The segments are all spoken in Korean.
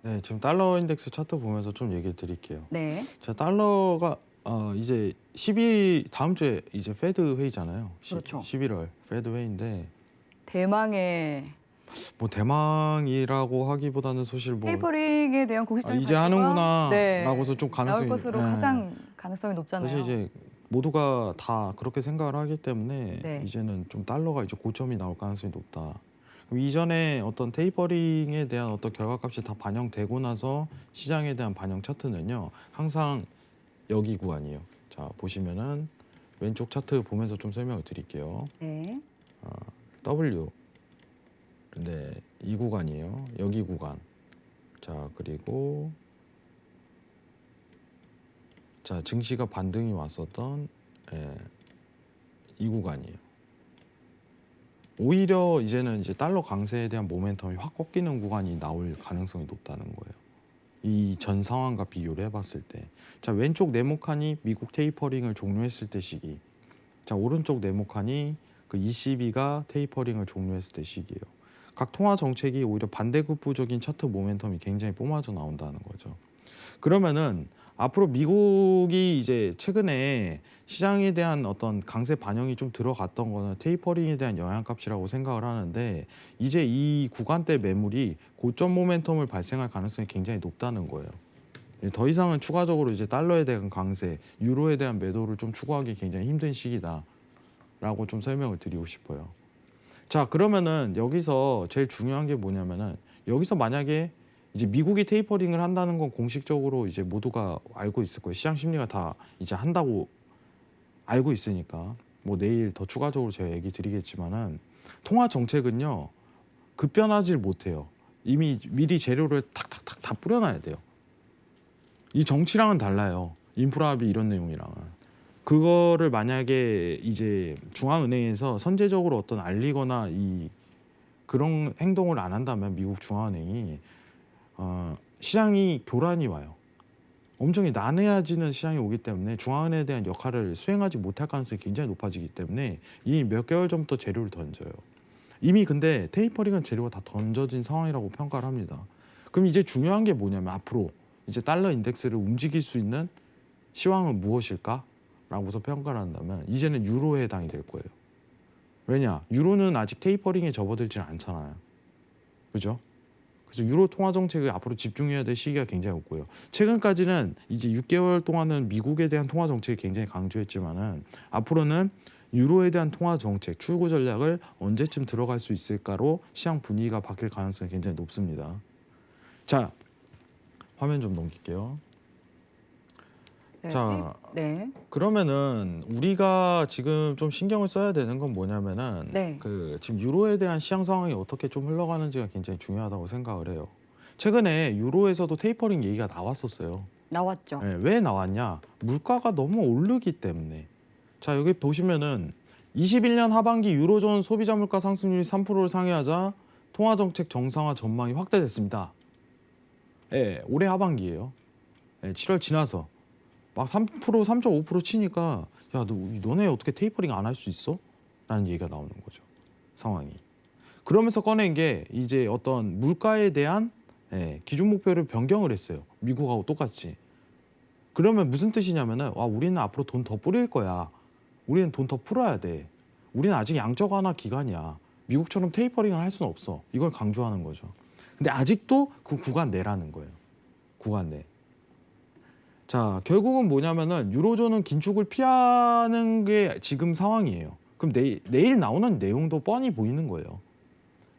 네, 지금 달러 인덱스 차트 보면서 좀 얘기 드릴게요. 네. 자, 달러가 이제 12 다음 주에 이제 페드 회의잖아요. 그렇죠. 11월 페드 회의인데 대망의 뭐 대망이라고 하기보다는 사실 뭐 테이퍼링에 대한 공식적인 이제 발표가 하는구나라고서 좀 나올 가능성이 것으로 가장 가능성이 높잖아요. 사실 이제 모두가 다 그렇게 생각을 하기 때문에 네. 이제는 좀 달러가 이제 고점이 나올 가능성이 높다. 그럼 이전에 어떤 테이퍼링에 대한 어떤 결과값이 다 반영되고 나서 시장에 대한 반영 차트는요, 항상 여기 구간이에요. 자, 보시면은 왼쪽 차트 보면서 좀 설명을 드릴게요. 네. W. 근데 이 구간이에요. 여기 구간. 자, 그리고 자, 증시가 반등이 왔었던 이 구간이에요. 오히려 이제는 이제 달러 강세에 대한 모멘텀이 확 꺾이는 구간이 나올 가능성이 높다는 거예요. 이 전 상황과 비교를 해봤을 때. 자, 왼쪽 네모칸이 미국 테이퍼링을 종료했을 때 시기. 자, 오른쪽 네모칸이 그 ECB가 테이퍼링을 종료했을 때 시기예요. 각 통화 정책이 오히려 반대급부적인 차트 모멘텀이 굉장히 뿜어져 나온다는 거죠. 그러면은 앞으로 미국이 이제 최근에 시장에 대한 어떤 강세 반영이 좀 들어갔던 거는 테이퍼링에 대한 영향값이라고 생각을 하는데, 이제 이 구간대 매물이 고점 모멘텀을 발생할 가능성이 굉장히 높다는 거예요. 더 이상은 추가적으로 이제 달러에 대한 강세, 유로에 대한 매도를 좀 추구하기 굉장히 힘든 시기다라고 좀 설명을 드리고 싶어요. 자, 그러면은 여기서 제일 중요한 게 뭐냐면은, 여기서 만약에 이제 미국이 테이퍼링을 한다는 건 공식적으로 이제 모두가 알고 있을 거예요. 시장 심리가 다 이제 한다고 알고 있으니까. 뭐 내일 더 추가적으로 제가 얘기 드리겠지만은, 통화 정책은요, 급변하지 못해요. 이미 미리 재료를 탁탁탁 다 뿌려놔야 돼요. 이 정치랑은 달라요. 인프라 합의 이런 내용이랑은. 그거를 만약에 이제 중앙은행에서 선제적으로 어떤 알리거나 그런 행동을 안 한다면, 미국 중앙은행이 시장이 교란이 와요. 엄청이 난해해지는 시장이 오기 때문에 중앙은행에 대한 역할을 수행하지 못할 가능성이 굉장히 높아지기 때문에 이미 몇 개월 전부터 재료를 던져요. 이미 근데 테이퍼링은 재료가 다 던져진 상황이라고 평가를 합니다. 그럼 이제 중요한 게 뭐냐면, 앞으로 이제 달러 인덱스를 움직일 수 있는 시황은 무엇일까? 라고서 평가를 한다면 이제는 유로에 해당이 될 거예요. 왜냐? 유로는 아직 테이퍼링에 접어들지는 않잖아요. 그죠? 그래서 유로 통화 정책을 앞으로 집중해야 될 시기가 굉장히 없고요. 최근까지는 이제 6개월 동안은 미국에 대한 통화 정책을 굉장히 강조했지만은, 앞으로는 유로에 대한 통화 정책, 출구 전략을 언제쯤 들어갈 수 있을까로 시장 분위기가 바뀔 가능성이 굉장히 높습니다. 자, 화면 좀 넘길게요. 네. 자, 네. 그러면은 우리가 지금 좀 신경을 써야 되는 건 뭐냐면은, 네. 지금 유로에 대한 시장 상황이 어떻게 좀 흘러가는지가 굉장히 중요하다고 생각을 해요. 최근에 유로에서도 테이퍼링 얘기가 나왔었어요. 나왔죠. 왜 나왔냐? 물가가 너무 오르기 때문에. 자, 여기 보시면은 21년 하반기 유로존 소비자 물가 상승률이 3%를 상회하자 통화 정책 정상화 전망이 확대됐습니다. 올해 하반기예요. 7월 지나서 막 3%, 3.5% 치니까, 야, 너네 어떻게 테이퍼링 안 할 수 있어? 라는 얘기가 나오는 거죠. 상황이. 그러면서 꺼낸 게 이제 어떤 물가에 대한 기준 목표를 변경을 했어요. 미국하고 똑같이. 그러면 무슨 뜻이냐면은, 와, 우리는 앞으로 돈 더 뿌릴 거야. 우리는 돈 더 풀어야 돼. 우리는 아직 양적 완화 기간이야. 미국처럼 테이퍼링을 할 수는 없어. 이걸 강조하는 거죠. 근데 아직도 그 구간 내라는 거예요. 구간 내. 자, 결국은 뭐냐면은 유로존은 긴축을 피하는 게 지금 상황이에요. 그럼 내일 나오는 내용도 뻔히 보이는 거예요.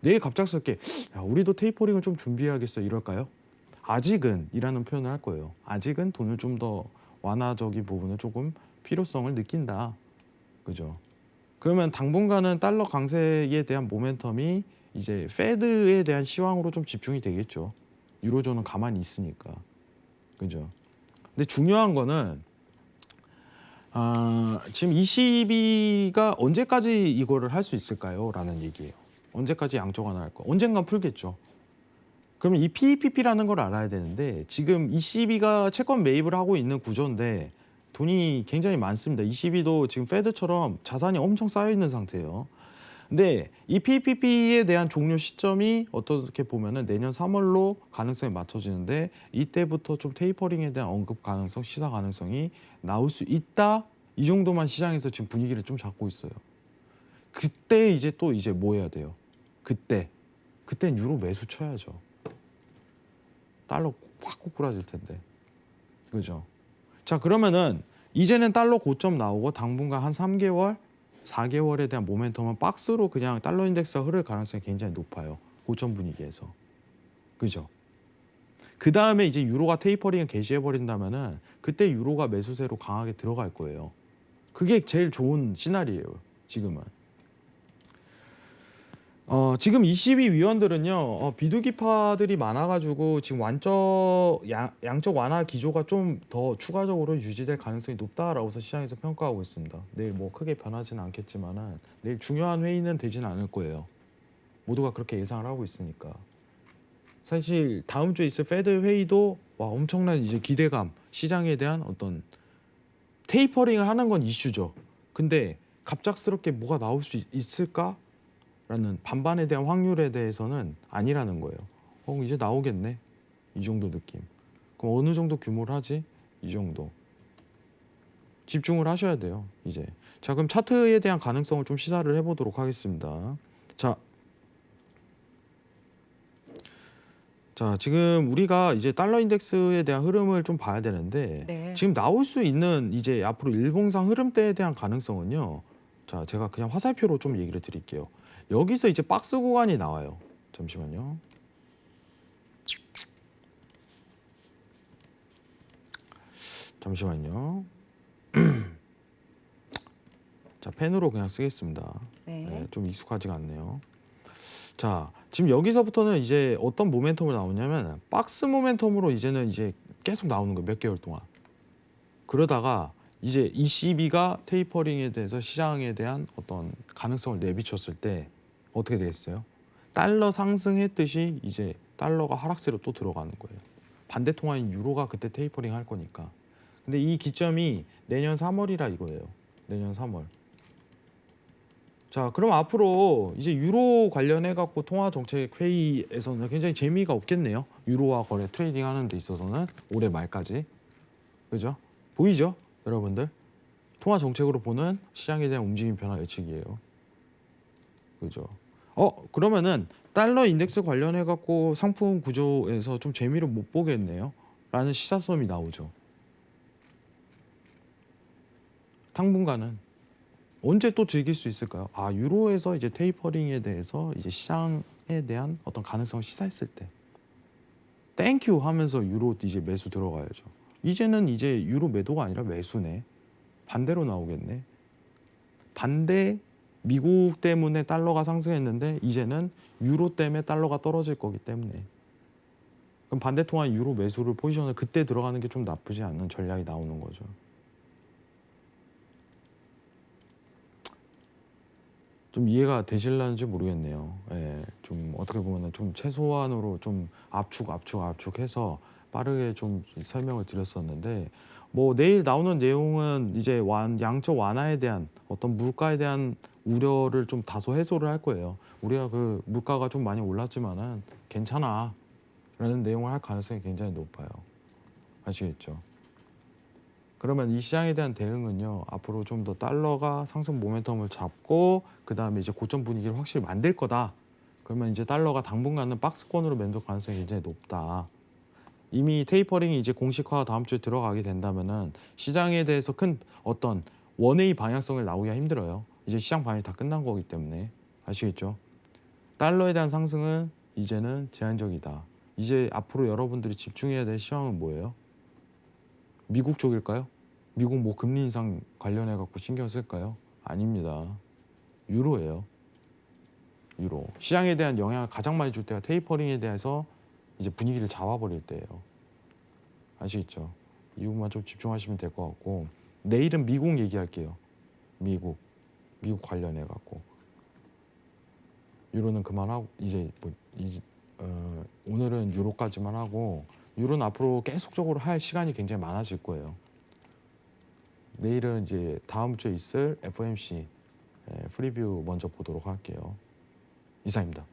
내일 갑작스럽게, 야, 우리도 테이퍼링을 좀 준비해야겠어, 이럴까요? 아직은 이라는 표현을 할 거예요. 아직은 돈을 좀 더 완화적인 부분을 조금 필요성을 느낀다. 그죠? 그러면 당분간은 달러 강세에 대한 모멘텀이 이제 페드에 대한 시황으로 좀 집중이 되겠죠. 유로존은 가만히 있으니까. 그죠? 근데 중요한 거는 지금 ECB가 언제까지 이거를 할 수 있을까요? 라는 얘기예요. 언제까지 양적 완화할 거? 언젠간 풀겠죠. 그러면 이 PEPP라는 걸 알아야 되는데, 지금 ECB가 채권 매입을 하고 있는 구조인데 돈이 굉장히 많습니다. ECB도 지금 페드처럼 자산이 엄청 쌓여 있는 상태예요. 근데 이 PPP에 대한 종료 시점이 어떻게 보면은 내년 3월로 가능성이 맞춰지는데 이때부터 좀 테이퍼링에 대한 언급 가능성, 시사 가능성이 나올 수 있다. 이 정도만 시장에서 지금 분위기를 좀 잡고 있어요. 그때 이제 또 이제 뭐 해야 돼요? 그땐 유로 매수 쳐야죠. 달러 확 꼬꾸라질 텐데. 그죠? 자, 그러면은 이제는 달러 고점 나오고 당분간 한 3개월, 4개월에 대한 모멘텀은 박스로 그냥 달러 인덱스가 흐를 가능성이 굉장히 높아요. 고점 분위기에서. 그죠? 그 다음에 이제 유로가 테이퍼링을 개시해 버린다면은 그때 유로가 매수세로 강하게 들어갈 거예요. 그게 제일 좋은 시나리오예요. 지금은. 지금 22 위원들은요, 비두기파들이 많아가지고 지금 양적 완화 기조가 좀 더 추가적으로 유지될 가능성이 높다라고서 시장에서 평가하고 있습니다. 내일 뭐 크게 변하지는 않겠지만은 내일 중요한 회의는 되지는 않을 거예요. 모두가 그렇게 예상을 하고 있으니까. 사실 다음 주에 있을 페드 회의도 와 엄청난 이제 기대감, 시장에 대한 어떤 테이퍼링을 하는 건 이슈죠. 근데 갑작스럽게 뭐가 나올 수 있을까? 라는 반반에 대한 확률에 대해서는 아니라는 거예요. 이제 나오겠네. 이 정도 느낌. 그럼 어느 정도 규모를 하지? 이 정도. 집중을 하셔야 돼요. 이제. 자, 그럼 차트에 대한 가능성을 좀 시사를 해보도록 하겠습니다. 자, 지금 우리가 이제 달러 인덱스에 대한 흐름을 좀 봐야 되는데 네. 지금 나올 수 있는 이제 앞으로 일봉상 흐름대에 대한 가능성은요. 자, 제가 그냥 화살표로 좀 얘기를 드릴게요. 여기서 이제 박스 구간이 나와요. 잠시만요. 잠시만요. 자, 펜으로 그냥 쓰겠습니다. 네. 네, 좀 익숙하지가 않네요. 자, 지금 여기서부터는 이제 어떤 모멘텀으로 나오냐면 박스 모멘텀으로 이제는 이제 계속 나오는 거예요. 몇 개월 동안. 그러다가 이제 ECB가 테이퍼링에 대해서 시장에 대한 어떤 가능성을 내비쳤을 때 어떻게 되겠어요? 달러 상승했듯이 이제 달러가 하락세로 또 들어가는 거예요. 반대 통화인 유로가 그때 테이퍼링 할 거니까. 근데 이 기점이 내년 3월이라 이거예요. 내년 3월. 자, 그럼 앞으로 이제 유로 관련해 갖고 통화 정책 회의에서는 굉장히 재미가 없겠네요. 유로화 거래 트레이딩 하는 데 있어서는 올해 말까지. 그죠? 보이죠? 여러분들. 통화 정책으로 보는 시장에 대한 움직임 변화 예측이에요. 그죠? 그러면은 달러 인덱스 관련해 갖고 상품 구조에서 좀 재미를 못 보겠네요. 라는 시사점이 나오죠. 당분간은 언제 또 즐길 수 있을까요? 유로에서 이제 테이퍼링에 대해서 이제 시장에 대한 어떤 가능성을 시사했을 때 땡큐 하면서 유로 이제 매수 들어가야죠. 이제는 이제 유로 매도가 아니라 매수네. 반대로 나오겠네. 반대 미국 때문에 달러가 상승했는데 이제는 유로 때문에 달러가 떨어질 거기 때문에 그럼 반대 통화 유로 매수를 포지션을 그때 들어가는 게 좀 나쁘지 않은 전략이 나오는 거죠. 좀 이해가 되실런지 모르겠네요. 예, 좀 어떻게 보면은 좀 최소한으로 좀 압축해서 빠르게 좀 설명을 드렸었는데 뭐 내일 나오는 내용은 이제 양적 완화에 대한 어떤 물가에 대한 우려를 좀 다소 해소를 할 거예요. 우리가 그 물가가 좀 많이 올랐지만은 괜찮아 라는 내용을 할 가능성이 굉장히 높아요. 아시겠죠? 그러면 이 시장에 대한 대응은요 앞으로 좀 더 달러가 상승 모멘텀을 잡고 그 다음에 이제 고점 분위기를 확실히 만들 거다. 그러면 이제 달러가 당분간은 박스권으로 면도 가능성이 굉장히 높다. 이미 테이퍼링이 이제 공식화 다음 주에 들어가게 된다면은 시장에 대해서 큰 어떤 원웨이 방향성을 나오기가 힘들어요. 이제 시장 반영이 다 끝난 거기 때문에 아시겠죠? 달러에 대한 상승은 이제는 제한적이다. 이제 앞으로 여러분들이 집중해야 될 시황은 뭐예요? 미국 쪽일까요? 미국 뭐 금리 인상 관련해 갖고 신경 쓸까요? 아닙니다. 유로예요. 유로. 시장에 대한 영향을 가장 많이 줄 때가 테이퍼링에 대해서 이제 분위기를 잡아버릴 때예요. 아시겠죠? 이 부분만 좀 집중하시면 될 것 같고 내일은 미국 얘기할게요. 미국 관련해 갖고 유로는 그만하고 이제 오늘은 유로까지만 하고 유로는 앞으로 계속적으로 할 시간이 굉장히 많아질 거예요. 내일은 이제 다음 주에 있을 FOMC 프리뷰 먼저 보도록 할게요. 이상입니다.